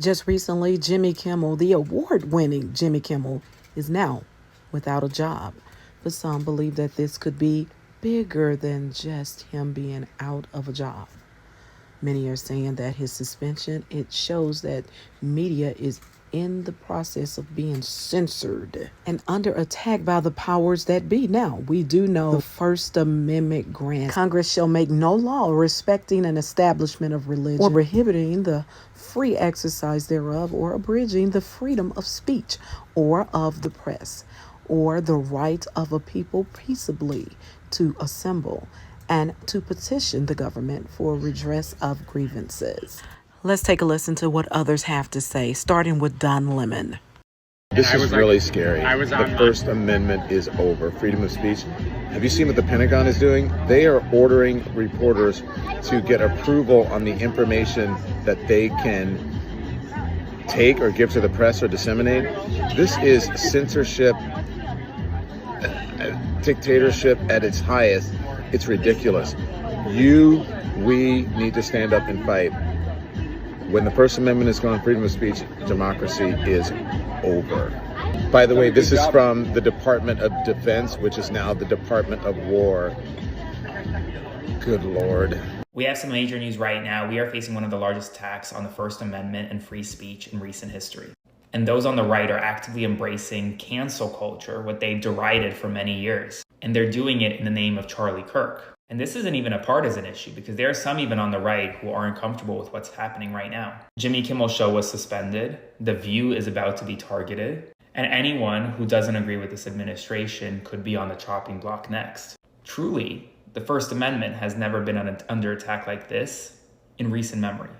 Just recently, Jimmy Kimmel, the award-winning Jimmy Kimmel, is now without a job. But some believe that this could be bigger than just him being out of a job. Many are saying that his suspension, it shows that media is in the process of being censored and under attack by the powers that be. Now, we do know the First Amendment grants Congress shall make no law respecting an establishment of religion or prohibiting the free exercise thereof or abridging the freedom of speech or of the press or the right of a people peaceably to assemble and to petition the government for redress of grievances. Let's take a listen to what others have to say, starting with Don Lemon. This is really scary. The First Amendment is over. Freedom of speech. Have you seen what the Pentagon is doing? They are ordering reporters to get approval on the information that they can take or give to the press or disseminate. This is censorship, dictatorship at its highest. It's ridiculous. We need to stand up and fight. When the First Amendment is gone, freedom of speech, democracy is over. By the way, this is from the Department of Defense, which is now the Department of War. Good Lord. We have some major news right now. We are facing one of the largest attacks on the First Amendment and free speech in recent history. And those on the right are actively embracing cancel culture, what they've derided for many years. And they're doing it in the name of Charlie Kirk. And this isn't even a partisan issue because there are some even on the right who aren't comfortable with what's happening right now. Jimmy Kimmel's show was suspended. The View is about to be targeted. And anyone who doesn't agree with this administration could be on the chopping block next. Truly, the First Amendment has never been under attack like this in recent memory.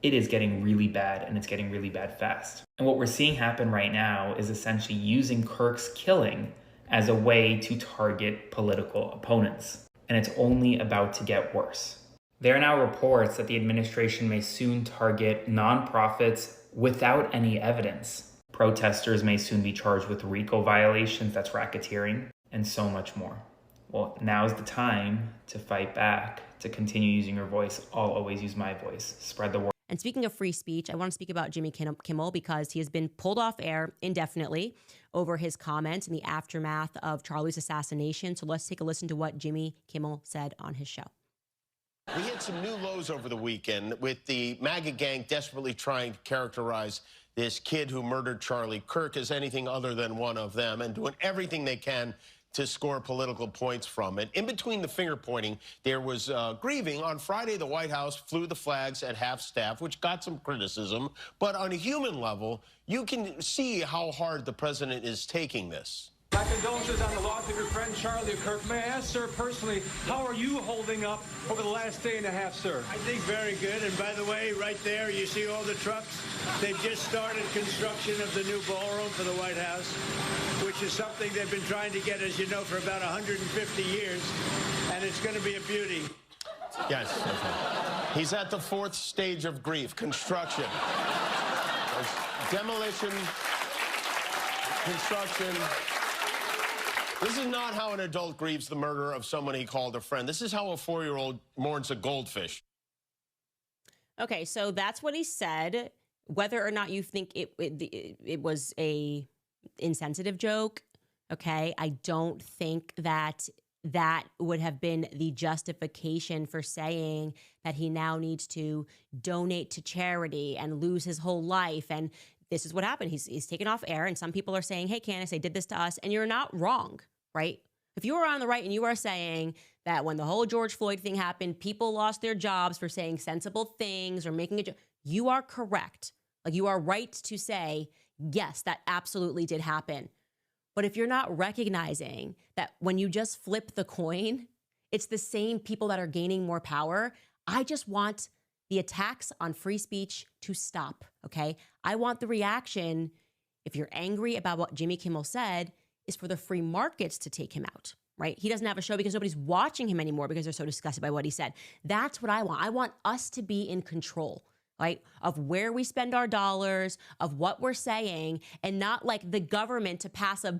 It is getting really bad, and it's getting really bad fast. And what we're seeing happen right now is essentially using Kirk's killing as a way to target political opponents. And it's only about to get worse. There are now reports that the administration may soon target nonprofits without any evidence. Protesters may soon be charged with RICO violations, that's racketeering, and so much more. Well, now's the time to fight back, to continue using your voice. I'll always use my voice. Spread the word. And speaking of free speech, I want to speak about Jimmy Kimmel because he has been pulled off air indefinitely over his comments in the aftermath of Charlie's assassination. So let's take a listen to what Jimmy Kimmel said on his show. We hit some new lows over the weekend with the MAGA gang desperately trying to characterize this kid who murdered Charlie Kirk as anything other than one of them and doing everything they can to score political points from it. In between the finger pointing, there was grieving. On Friday, the White House flew the flags at half-staff, which got some criticism. But on a human level, you can see how hard the president is taking this. My condolences on the loss of your friend Charlie Kirk. May I ask, sir, personally, how are you holding up over the last day and a half, sir? I think very good. And by the way, right there, you see all the trucks? They've just started construction of the new ballroom for the White House, which is something they've been trying to get, as you know, for about 150 years. And it's going to be a beauty. Yes. Okay. He's at the fourth stage of grief, construction. Demolition, construction. This is not how an adult grieves the murder of someone he called a friend. This is how a 4-year-old mourns a goldfish. Okay, so that's what he said. Whether or not you think it was a insensitive joke, okay, I don't think that would have been the justification for saying that he now needs to donate to charity and lose his whole life. And this is what happened. He's taken off air, and some people are saying, hey, Candace, they did this to us. And you're not wrong, right? If you are on the right and you are saying that when the whole George Floyd thing happened, people lost their jobs for saying sensible things or making a joke, you are correct. Like, you are right to say, yes, that absolutely did happen. But if you're not recognizing that when you just flip the coin, it's the same people that are gaining more power, I just want the attacks on free speech to stop, okay? I want the reaction, if you're angry about what Jimmy Kimmel said, is for the free markets to take him out, right? He doesn't have a show because nobody's watching him anymore because they're so disgusted by what he said. That's what I want. I want us to be in control, right, of where we spend our dollars, of what we're saying, and not like the government to press a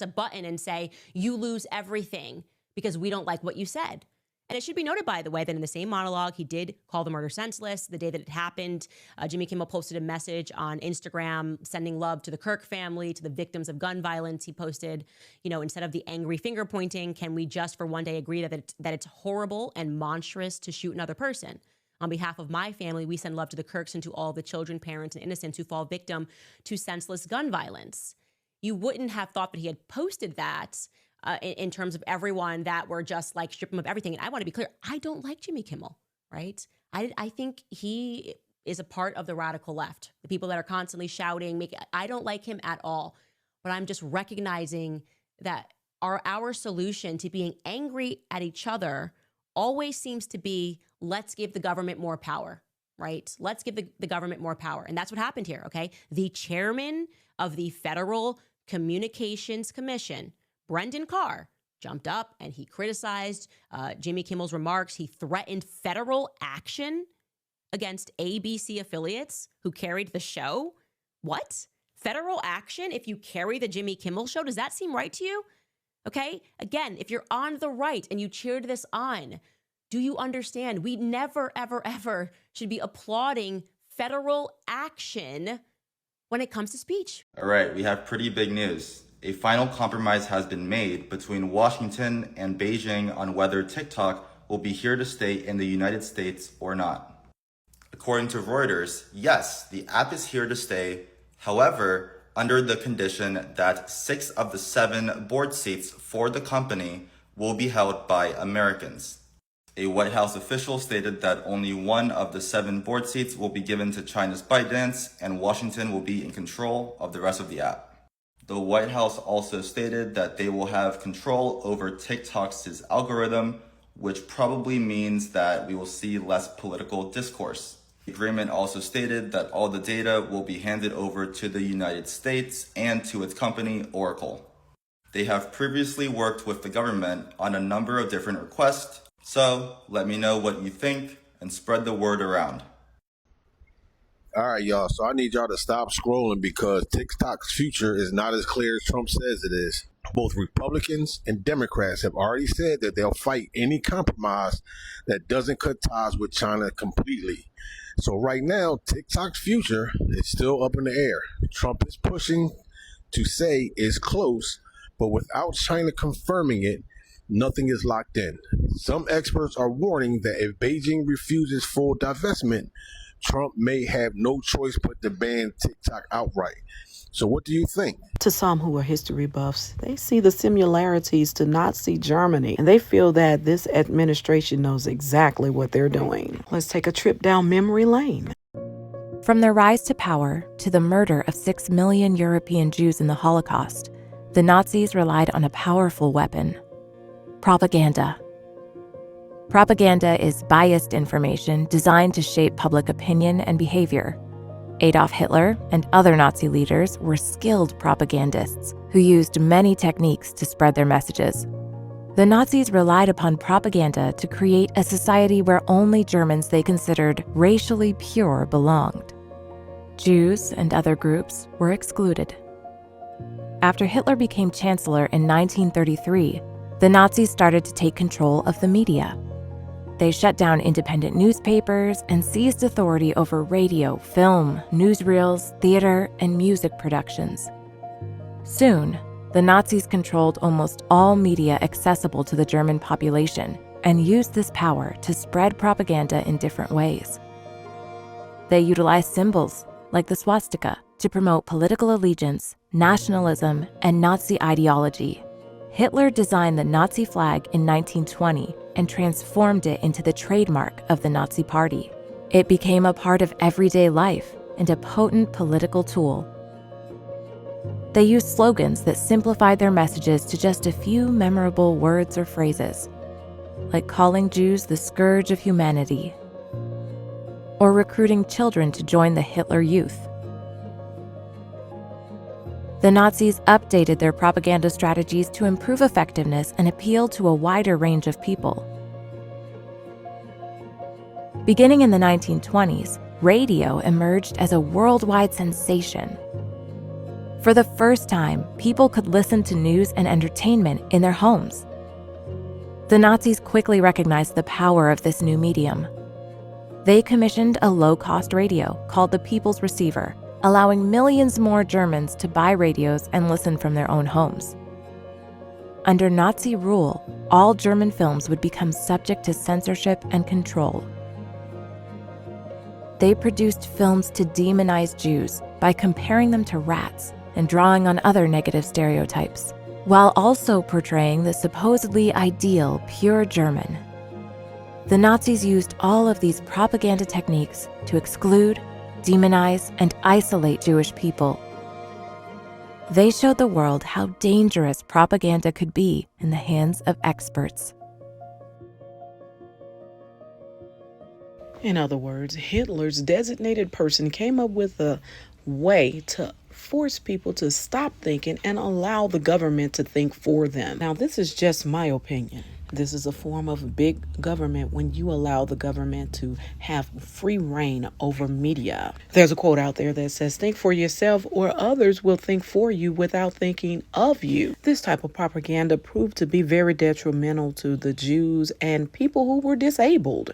button and say, you lose everything because we don't like what you said. And it should be noted, by the way, that in the same monologue, he did call the murder senseless. The day that it happened, Jimmy Kimmel posted a message on Instagram sending love to the Kirk family, to the victims of gun violence. He posted, instead of the angry finger pointing, can we just for one day agree that it's horrible and monstrous to shoot another person? On behalf of my family, we send love to the Kirks and to all the children, parents, and innocents who fall victim to senseless gun violence. You wouldn't have thought that he had posted that in terms of everyone that were just like strip him of everything. And I want to be clear, I don't like Jimmy Kimmel, right? I think he is a part of the radical left, the people that are constantly shouting. I don't like him at all. But I'm just recognizing that our solution to being angry at each other always seems to be, let's give the government more power, right? Let's give the government more power. And that's what happened here, okay? The chairman of the Federal Communications Commission, Brendan Carr, jumped up and he criticized Jimmy Kimmel's remarks. He threatened federal action against ABC affiliates who carried the show. What? Federal action if you carry the Jimmy Kimmel show? Does that seem right to you? Okay? Again, if you're on the right and you cheered this on, do you understand? We never, ever, ever should be applauding federal action when it comes to speech. All right, we have pretty big news. A final compromise has been made between Washington and Beijing on whether TikTok will be here to stay in the United States or not. According to Reuters, yes, the app is here to stay. However, under the condition that 6 of the 7 board seats for the company will be held by Americans. A White House official stated that only 1 of the 7 board seats will be given to China's ByteDance, and Washington will be in control of the rest of the app. The White House also stated that they will have control over TikTok's algorithm, which probably means that we will see less political discourse. The agreement also stated that all the data will be handed over to the United States and to its company, Oracle. They have previously worked with the government on a number of different requests, so let me know what you think and spread the word around. All right, y'all. So I need y'all to stop scrolling because TikTok's future is not as clear as Trump says it is. Both Republicans and Democrats have already said that they'll fight any compromise that doesn't cut ties with China completely. So right now, TikTok's future is still up in the air. Trump is pushing to say it's close, but without China confirming it, nothing is locked in. Some experts are warning that if Beijing refuses full divestment, Trump may have no choice but to ban TikTok outright. So what do you think? To some who are history buffs, they see the similarities to Nazi Germany, and they feel that this administration knows exactly what they're doing. Let's take a trip down memory lane. From their rise to power to the murder of 6 million European Jews in the Holocaust, the Nazis relied on a powerful weapon: propaganda. Propaganda is biased information designed to shape public opinion and behavior. Adolf Hitler and other Nazi leaders were skilled propagandists who used many techniques to spread their messages. The Nazis relied upon propaganda to create a society where only Germans they considered racially pure belonged. Jews and other groups were excluded. After Hitler became chancellor in 1933, the Nazis started to take control of the media. They shut down independent newspapers and seized authority over radio, film, newsreels, theater, and music productions. Soon, the Nazis controlled almost all media accessible to the German population and used this power to spread propaganda in different ways. They utilized symbols, like the swastika, to promote political allegiance, nationalism, and Nazi ideology. Hitler designed the Nazi flag in 1920 and transformed it into the trademark of the Nazi Party. It became a part of everyday life and a potent political tool. They used slogans that simplified their messages to just a few memorable words or phrases, like calling Jews the scourge of humanity, or recruiting children to join the Hitler Youth. The Nazis updated their propaganda strategies to improve effectiveness and appeal to a wider range of people. Beginning in the 1920s, radio emerged as a worldwide sensation. For the first time, people could listen to news and entertainment in their homes. The Nazis quickly recognized the power of this new medium. They commissioned a low-cost radio called the People's Receiver, allowing millions more Germans to buy radios and listen from their own homes. Under Nazi rule, all German films would become subject to censorship and control. They produced films to demonize Jews by comparing them to rats and drawing on other negative stereotypes, while also portraying the supposedly ideal pure German. The Nazis used all of these propaganda techniques to exclude, demonize, and isolate Jewish people. They showed the world how dangerous propaganda could be in the hands of experts. In other words, Hitler's designated person came up with a way to force people to stop thinking and allow the government to think for them. Now, this is just my opinion. This is a form of big government when you allow the government to have free reign over media. There's a quote out there that says, "Think for yourself or others will think for you without thinking of you." This type of propaganda proved to be very detrimental to the Jews and people who were disabled,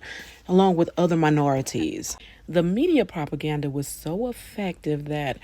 along with other minorities. The media propaganda was so effective that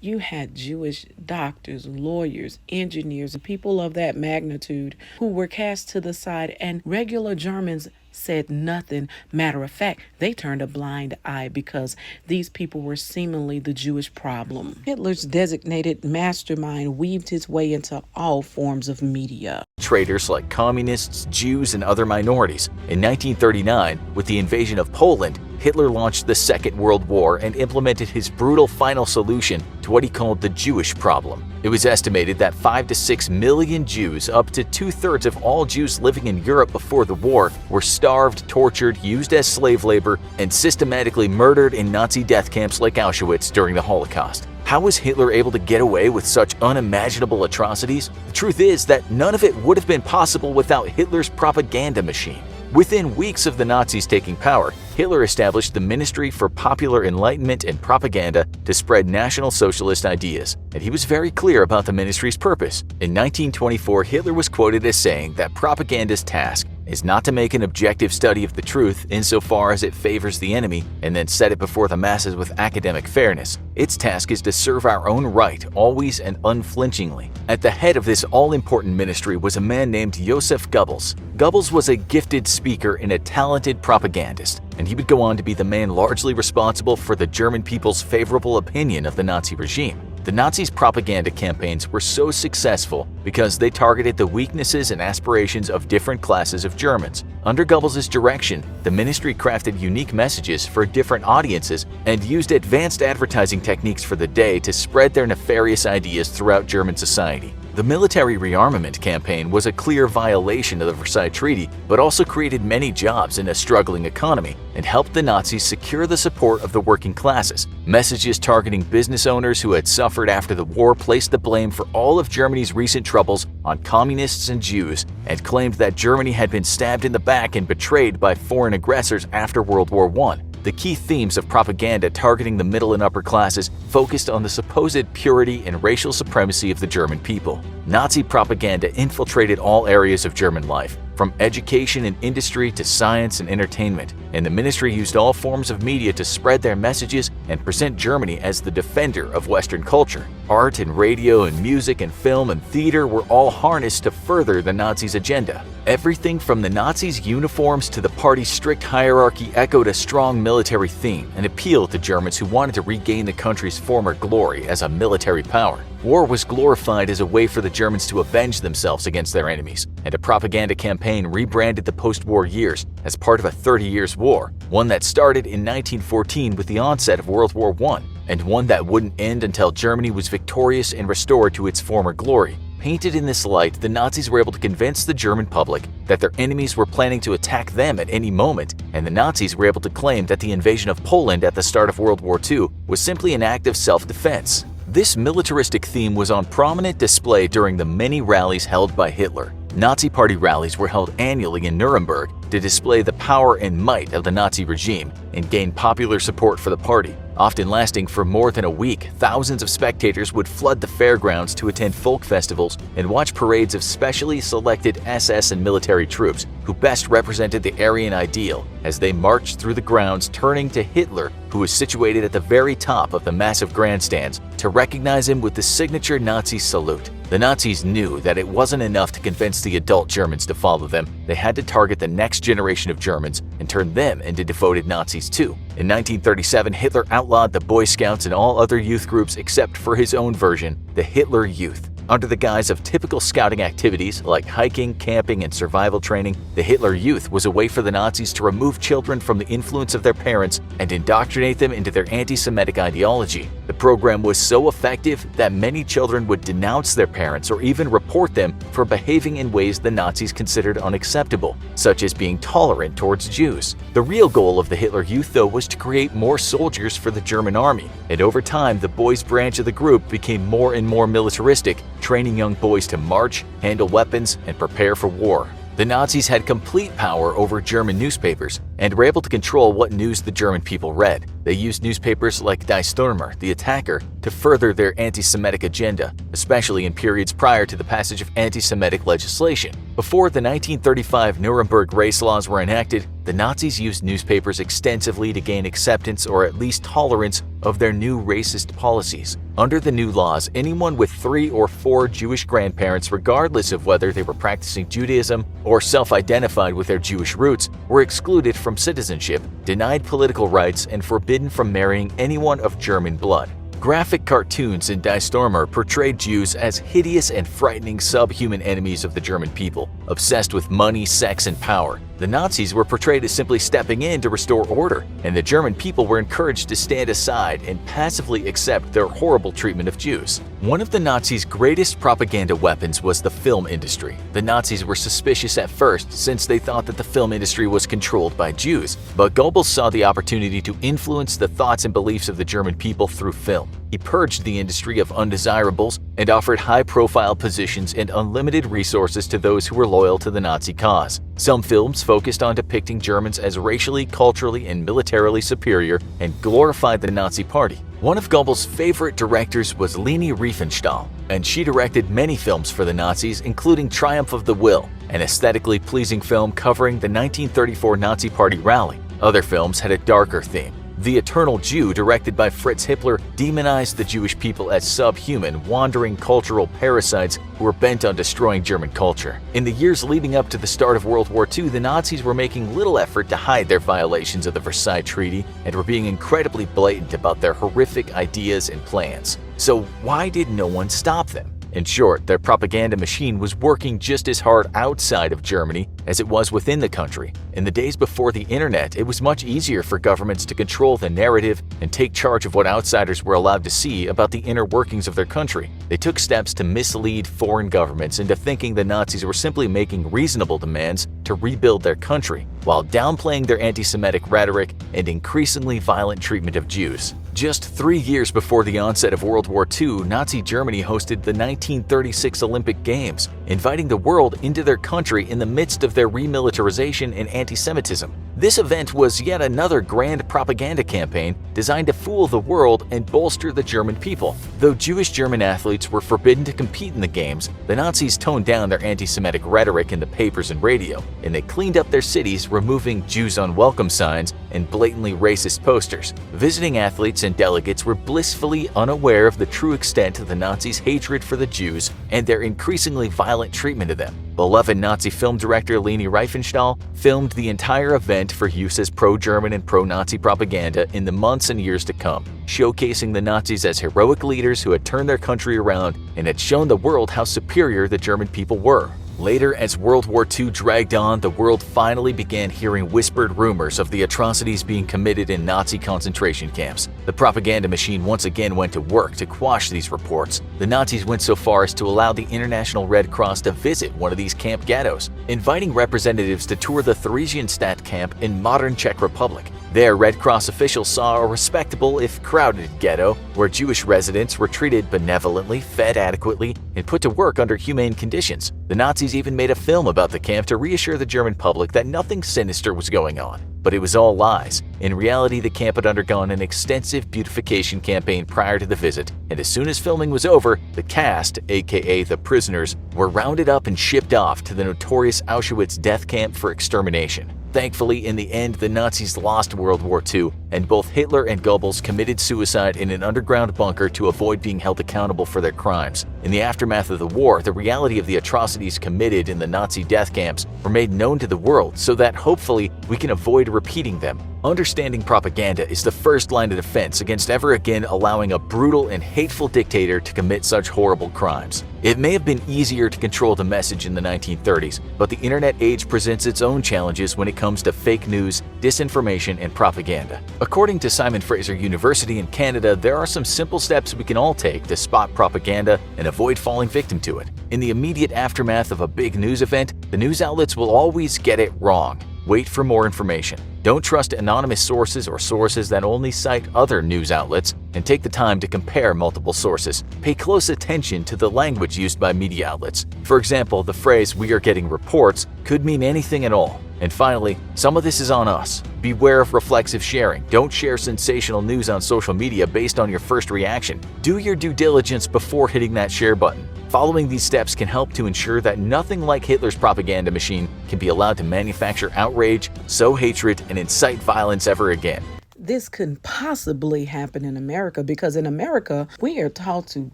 you had Jewish doctors, lawyers, engineers, and people of that magnitude who were cast to the side, and regular Germans said nothing. Matter of fact, they turned a blind eye because these people were seemingly the Jewish problem. Hitler's designated mastermind weaved his way into all forms of media. Traitors like communists, Jews, and other minorities. In 1939, with the invasion of Poland, Hitler launched the Second World War and implemented his brutal final solution to what he called the Jewish problem. It was estimated that 5 to 6 million Jews, up to 2/3 of all Jews living in Europe before the war, were starved, tortured, used as slave labor, and systematically murdered in Nazi death camps like Auschwitz during the Holocaust. How was Hitler able to get away with such unimaginable atrocities? The truth is that none of it would have been possible without Hitler's propaganda machine. Within weeks of the Nazis taking power, Hitler established the Ministry for Popular Enlightenment and Propaganda to spread National Socialist ideas, and he was very clear about the ministry's purpose. In 1924, Hitler was quoted as saying that propaganda's task is not to make an objective study of the truth insofar as it favors the enemy and then set it before the masses with academic fairness. Its task is to serve our own right, always and unflinchingly. At the head of this all-important ministry was a man named Joseph Goebbels. Goebbels was a gifted speaker and a talented propagandist, and he would go on to be the man largely responsible for the German people's favorable opinion of the Nazi regime. The Nazis' propaganda campaigns were so successful because they targeted the weaknesses and aspirations of different classes of Germans. Under Goebbels' direction, the ministry crafted unique messages for different audiences and used advanced advertising techniques for the day to spread their nefarious ideas throughout German society. The military rearmament campaign was a clear violation of the Versailles Treaty, but also created many jobs in a struggling economy and helped the Nazis secure the support of the working classes. Messages targeting business owners who had suffered after the war placed the blame for all of Germany's recent troubles on communists and Jews, and claimed that Germany had been stabbed in the back and betrayed by foreign aggressors after World War I. The key themes of propaganda targeting the middle and upper classes focused on the supposed purity and racial supremacy of the German people. Nazi propaganda infiltrated all areas of German life, from education and industry to science and entertainment, and the ministry used all forms of media to spread their messages and present Germany as the defender of Western culture. Art and radio and music and film and theater were all harnessed to further the Nazis' agenda. Everything from the Nazis' uniforms to the party's strict hierarchy echoed a strong military theme and appealed to Germans who wanted to regain the country's former glory as a military power. War was glorified as a way for the Germans to avenge themselves against their enemies, and a propaganda campaign rebranded the post-war years as part of a 30 Years' War, one that started in 1914 with the onset of World War I, and one that wouldn't end until Germany was victorious and restored to its former glory. Painted in this light, the Nazis were able to convince the German public that their enemies were planning to attack them at any moment, and the Nazis were able to claim that the invasion of Poland at the start of World War II was simply an act of self-defense. This militaristic theme was on prominent display during the many rallies held by Hitler. Nazi Party rallies were held annually in Nuremberg to display the power and might of the Nazi regime and gain popular support for the party. Often lasting for more than a week, thousands of spectators would flood the fairgrounds to attend folk festivals and watch parades of specially selected SS and military troops who best represented the Aryan ideal as they marched through the grounds, turning to Hitler, who was situated at the very top of the massive grandstands, to recognize him with the signature Nazi salute. The Nazis knew that it wasn't enough to convince the adult Germans to follow them. They had to target the next generation of Germans and turn them into devoted Nazis too. In 1937, Hitler outlawed the Boy Scouts and all other youth groups except for his own version, the Hitler Youth. Under the guise of typical scouting activities like hiking, camping, and survival training, the Hitler Youth was a way for the Nazis to remove children from the influence of their parents and indoctrinate them into their anti-Semitic ideology. The program was so effective that many children would denounce their parents or even report them for behaving in ways the Nazis considered unacceptable, such as being tolerant towards Jews. The real goal of the Hitler Youth, though, was to create more soldiers for the German army, and over time the boys' branch of the group became more and more militaristic, training young boys to march, handle weapons, and prepare for war. The Nazis had complete power over German newspapers and were able to control what news the German people read. They used newspapers like Die Stürmer, the Attacker, to further their anti-Semitic agenda, especially in periods prior to the passage of anti-Semitic legislation. Before the 1935 Nuremberg race laws were enacted, the Nazis used newspapers extensively to gain acceptance or at least tolerance of their new racist policies. Under the new laws, anyone with 3 or 4 Jewish grandparents, regardless of whether they were practicing Judaism or self-identified with their Jewish roots, were excluded from citizenship, denied political rights, and forbidden from marrying anyone of German blood. Graphic cartoons in Die Stürmer portrayed Jews as hideous and frightening subhuman enemies of the German people, obsessed with money, sex, and power. The Nazis were portrayed as simply stepping in to restore order, and the German people were encouraged to stand aside and passively accept their horrible treatment of Jews. One of the Nazis' greatest propaganda weapons was the film industry. The Nazis were suspicious at first since they thought that the film industry was controlled by Jews, but Goebbels saw the opportunity to influence the thoughts and beliefs of the German people through film. He purged the industry of undesirables and offered high-profile positions and unlimited resources to those who were loyal to the Nazi cause. Some films focused on depicting Germans as racially, culturally, and militarily superior and glorified the Nazi Party. One of Goebbels' favorite directors was Leni Riefenstahl, and she directed many films for the Nazis, including Triumph of the Will, an aesthetically pleasing film covering the 1934 Nazi Party rally. Other films had a darker theme. The Eternal Jew, directed by Fritz Hippler, demonized the Jewish people as subhuman, wandering cultural parasites who were bent on destroying German culture. In the years leading up to the start of World War II, the Nazis were making little effort to hide their violations of the Versailles Treaty and were being incredibly blatant about their horrific ideas and plans. So why did no one stop them? In short, their propaganda machine was working just as hard outside of Germany as it was within the country. In the days before the internet, it was much easier for governments to control the narrative and take charge of what outsiders were allowed to see about the inner workings of their country. They took steps to mislead foreign governments into thinking the Nazis were simply making reasonable demands to rebuild their country, while downplaying their anti-Semitic rhetoric and increasingly violent treatment of Jews. Just 3 years before the onset of World War II, Nazi Germany hosted the 1936 Olympic Games, inviting the world into their country in the midst of their remilitarization and anti-Semitism. This event was yet another grand propaganda campaign designed to fool the world and bolster the German people. Though Jewish German athletes were forbidden to compete in the Games, the Nazis toned down their anti-Semitic rhetoric in the papers and radio, and they cleaned up their cities, removing Jews unwelcome signs and blatantly racist posters. Visiting athletes and delegates were blissfully unaware of the true extent of the Nazis' hatred for the Jews and their increasingly violent treatment of them. Beloved Nazi film director Leni Riefenstahl filmed the entire event for use as pro-German and pro-Nazi propaganda in the months and years to come, showcasing the Nazis as heroic leaders who had turned their country around and had shown the world how superior the German people were. Later, as World War II dragged on, the world finally began hearing whispered rumors of the atrocities being committed in Nazi concentration camps. The propaganda machine once again went to work to quash these reports. The Nazis went so far as to allow the International Red Cross to visit one of these camp ghettos, inviting representatives to tour the Theresienstadt camp in modern Czech Republic. There, Red Cross officials saw a respectable, if crowded, ghetto where Jewish residents were treated benevolently, fed adequately, and put to work under humane conditions. The Nazis even made a film about the camp to reassure the German public that nothing sinister was going on. But it was all lies. In reality, the camp had undergone an extensive beautification campaign prior to the visit, and as soon as filming was over, the cast, aka the prisoners, were rounded up and shipped off to the notorious Auschwitz death camp for extermination. Thankfully, in the end, the Nazis lost World War II, and both Hitler and Goebbels committed suicide in an underground bunker to avoid being held accountable for their crimes. In the aftermath of the war, the reality of the atrocities committed in the Nazi death camps were made known to the world so that hopefully we can avoid repeating them. Understanding propaganda is the first line of defense against ever again allowing a brutal and hateful dictator to commit such horrible crimes. It may have been easier to control the message in the 1930s, but the internet age presents its own challenges when it comes to fake news, disinformation, and propaganda. According to Simon Fraser University in Canada, there are some simple steps we can all take to spot propaganda and avoid falling victim to it. In the immediate aftermath of a big news event, the news outlets will always get it wrong. Wait for more information. Don't trust anonymous sources or sources that only cite other news outlets, and take the time to compare multiple sources. Pay close attention to the language used by media outlets. For example, the phrase "we are getting reports" could mean anything at all. And finally, some of this is on us. Beware of reflexive sharing. Don't share sensational news on social media based on your first reaction. Do your due diligence before hitting that share button. Following these steps can help to ensure that nothing like Hitler's propaganda machine can be allowed to manufacture outrage, sow hatred, and incite violence ever again. This couldn't possibly happen in America because in America, we are taught to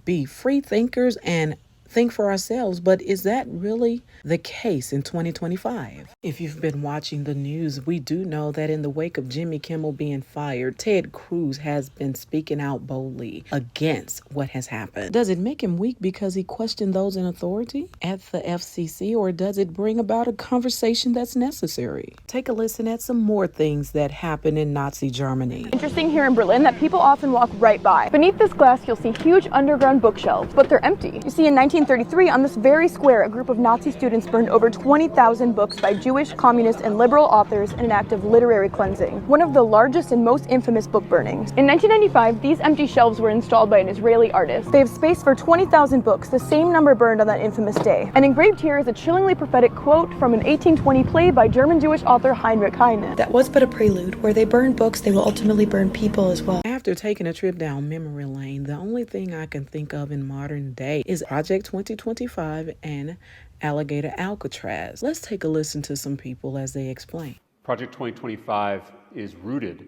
be free thinkers and think for ourselves, but is that really the case in 2025? If you've been watching the news, we do know that in the wake of Jimmy-Kimmel being fired, Ted Cruz has been speaking out boldly against what has happened. Does it make him weak because he questioned those in authority at the FCC, or does it bring about a conversation that's necessary? Take a listen at some more things that happened in Nazi Germany. Interesting here in Berlin that people often walk right by. Beneath this glass, you'll see huge underground bookshelves, but they're empty. You see, in 1933, on this very square, a group of Nazi students burned over 20,000 books by Jewish, communist, and liberal authors in an act of literary cleansing, one of the largest and most infamous book burnings. In 1995, these empty shelves were installed by an Israeli artist. They have space for 20,000 books, the same number burned on that infamous day. And engraved here is a chillingly prophetic quote from an 1820 play by German Jewish author Heinrich Heine. That was but a prelude. Where they burn books, they will ultimately burn people as well. After taking a trip down memory lane, the only thing I can think of in modern day is Project 2025 and Alligator Alcatraz. Let's take a listen to some people as they explain. Project 2025 is rooted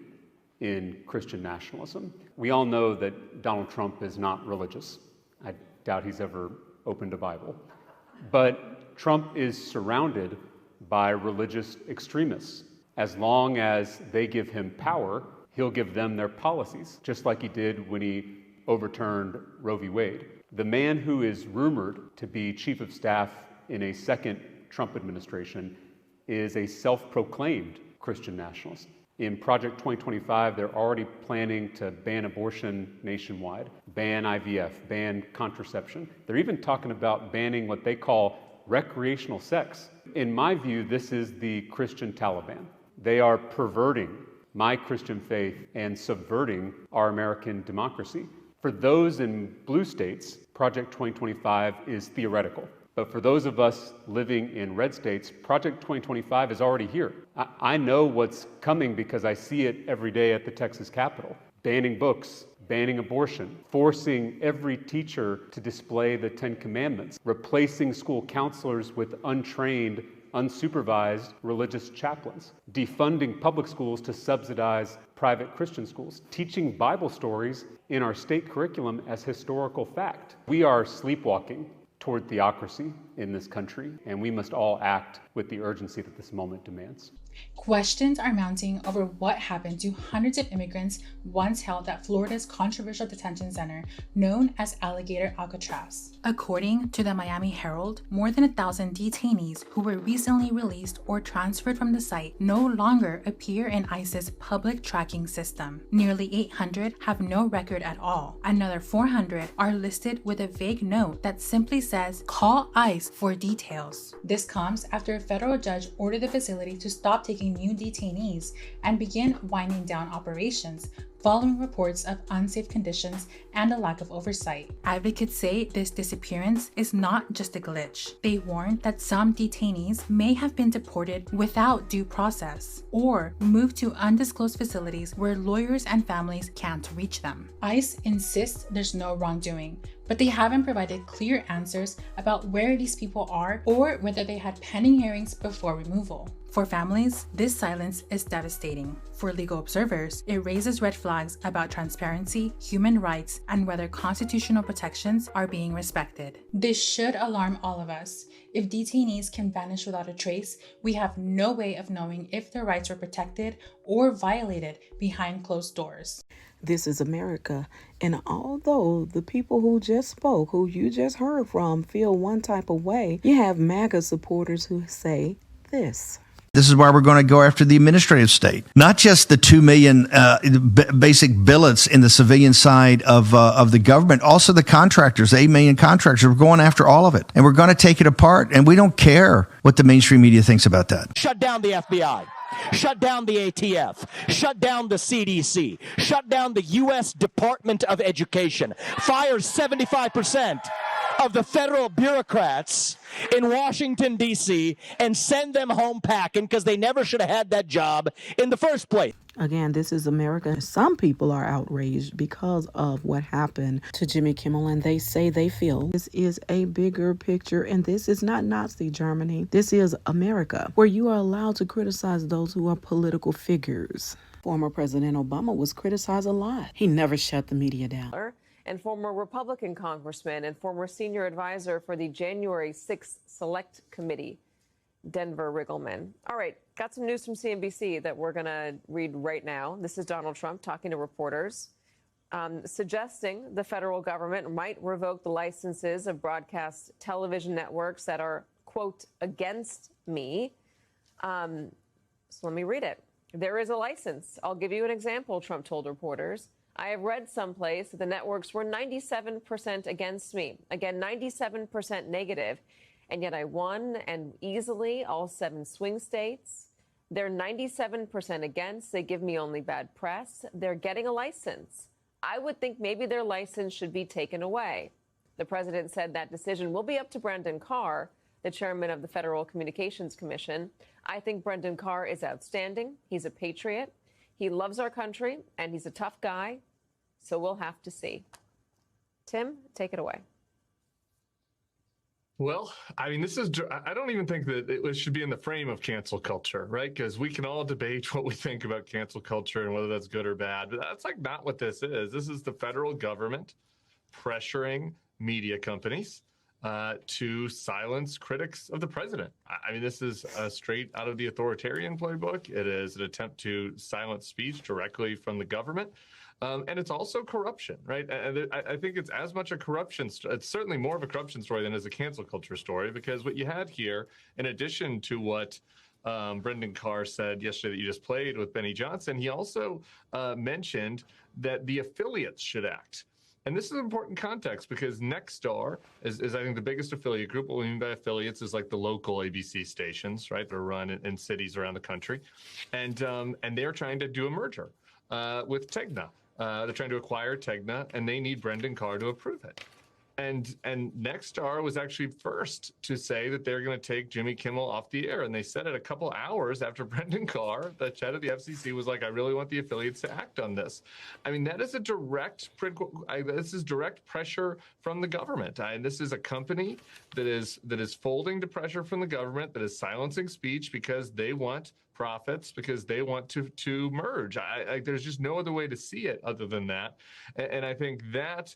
in Christian nationalism. We all know that Donald Trump is not religious. I doubt he's ever opened a Bible. But Trump is surrounded by religious extremists. As long as they give him power, he'll give them their policies, just like he did when he overturned Roe v. Wade. The man who is rumored to be chief of staff in a second Trump administration is a self-proclaimed Christian nationalist. In Project 2025, they're already planning to ban abortion nationwide, ban IVF, ban contraception. They're even talking about banning what they call recreational sex. In my view, this is the Christian Taliban. They are perverting my Christian faith and subverting our American democracy. For those in blue states, Project 2025 is theoretical. But for those of us living in red states, Project 2025 is already here. I know what's coming because I see it every day at the Texas Capitol. Banning books, banning abortion, forcing every teacher to display the 10 Commandments, replacing school counselors with untrained, unsupervised religious chaplains, defunding public schools to subsidize private Christian schools, teaching Bible stories in our state curriculum as historical fact. We are sleepwalking toward theocracy in this country, and we must all act with the urgency that this moment demands. Questions are mounting over what happened to hundreds of immigrants once held at Florida's controversial detention center known as Alligator Alcatraz. According to the Miami Herald, more than 1,000 detainees who were recently released or transferred from the site no longer appear in ICE's public tracking system. Nearly 800 have no record at all. Another 400 are listed with a vague note that simply says, "Call ICE for details." This comes after a federal judge ordered the facility to stop taking new detainees and begin winding down operations following reports of unsafe conditions and a lack of oversight. Advocates say this disappearance is not just a glitch. They warn that some detainees may have been deported without due process or moved to undisclosed facilities where lawyers and families can't reach them. ICE insists there's no wrongdoing, but they haven't provided clear answers about where these people are or whether they had pending hearings before removal. For families, this silence is devastating. For legal observers, it raises red flags about transparency, human rights, and whether constitutional protections are being respected. This should alarm all of us. If detainees can vanish without a trace, we have no way of knowing if their rights were protected or violated behind closed doors. This is America, and although the people who just spoke, who you just heard from, feel one type of way, you have MAGA supporters who say this. This is why we're going to go after the administrative state, not just the 2 million basic billets in the civilian side of the government, also the contractors, 8 million contractors. We're going after all of it, and we're going to take it apart, and we don't care what the mainstream media thinks about that. Shut down the FBI. Shut down the ATF, shut down the CDC, shut down the U.S. Department of Education, fire 75% of the federal bureaucrats in Washington, D.C., and send them home packing because they never should have had that job in the first place. Again, this is America. Some people are outraged because of what happened to Jimmy-Kimmel, and they say they feel this is a bigger picture, and this is not Nazi Germany. This is America, where you are allowed to criticize those who are political figures. Former President Obama was criticized a lot. He never shut the media down. And former Republican congressman and former senior advisor for the January 6th Select Committee, Denver Riggleman. All right, got some news from CNBC that we're going to read right now. This is Donald Trump talking to reporters, suggesting the federal government might revoke the licenses of broadcast television networks that are, quote, against me. So let me read it. There is a license. I'll give you an example, Trump told reporters. I have read someplace that the networks were 97% against me. Again, 97% negative. And yet I won, and easily, all 7 swing states. They're 97% against. They give me only bad press. They're getting a license. I would think maybe their license should be taken away. The president said that decision will be up to Brendan Carr, the chairman of the Federal Communications Commission. I think Brendan Carr is outstanding. He's a patriot. He loves our country, and he's a tough guy. So we'll have to see. Tim, take it away. Well, I mean, I don't even think that it should be in the frame of cancel culture, right? Because we can all debate what we think about cancel culture and whether that's good or bad. But that's like not what this is. This is the federal government pressuring media companies to silence critics of the president. I mean, this is straight out of the authoritarian playbook. It is an attempt to silence speech directly from the government. And it's also corruption, right? And I think it's as much a corruption. It's certainly more of a corruption story than is a cancel culture story, because what you had here, in addition to what Brendan Carr said yesterday that you just played with Benny Johnson, he also mentioned that the affiliates should act. And this is important context because Nexstar is I think, the biggest affiliate group. What we mean by affiliates is like the local ABC stations, right? They're run in cities around the country. And they're trying to do a merger with Tegna. They're trying to acquire Tegna, and they need Brendan Carr to approve it. And Nexstar was actually first to say that they're going to take Jimmy Kimmel off the air. And they said it a couple hours after Brendan Carr, the head of the FCC, was like, I really want the affiliates to act on this. I mean, that is this is direct pressure from the government. And this is a company that is folding to pressure from the government, that is silencing speech because they want profits, because they want to merge. There's just no other way to see it other than that. And I think that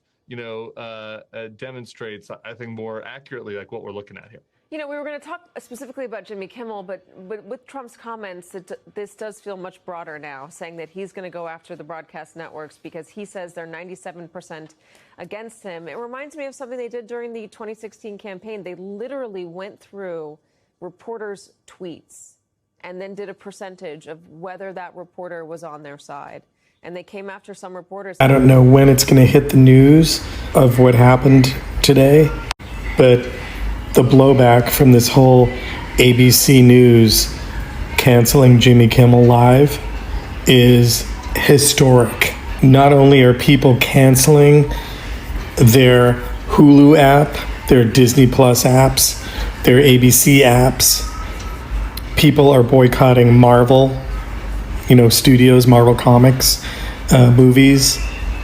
demonstrates, I think, more accurately like what we're looking at here. You know, we were going to talk specifically about Jimmy Kimmel, but with Trump's comments, this does feel much broader now, saying that he's going to go after the broadcast networks because he says they're 97% against him. It reminds me of something they did during the 2016 campaign. They literally went through reporters' tweets and then did a percentage of whether that reporter was on their side. And they came after some reporters. I don't know when it's going to hit the news of what happened today, but the blowback from this whole ABC News canceling Jimmy Kimmel Live is historic. Not only are people canceling their Hulu app, their Disney Plus apps, their ABC apps, people are boycotting Marvel, studios, Marvel Comics, movies,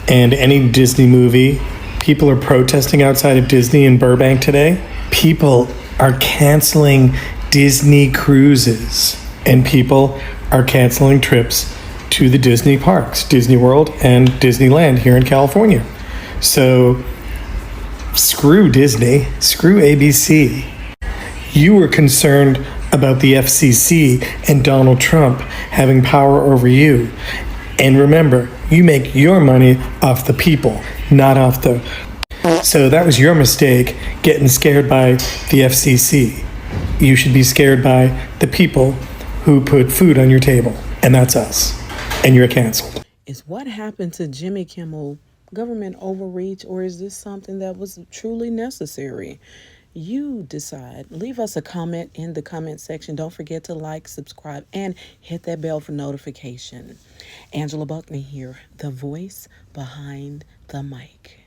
and any Disney movie. People are protesting outside of Disney in Burbank today. People are canceling Disney cruises, and people are canceling trips to the Disney parks, Disney World and Disneyland here in California. So screw Disney, screw ABC. You were concerned about the FCC and Donald Trump having power over you. And remember, you make your money off the people, not off the... So that was your mistake, getting scared by the FCC. You should be scared by the people who put food on your table, and that's us. And you're canceled. Is what happened to Jimmy Kimmel government overreach, or is this something that was truly necessary? You decide. Leave us a comment in the comment section. Don't forget to like, subscribe, and hit that bell for notification. Angela Buckney here, the voice behind the mic.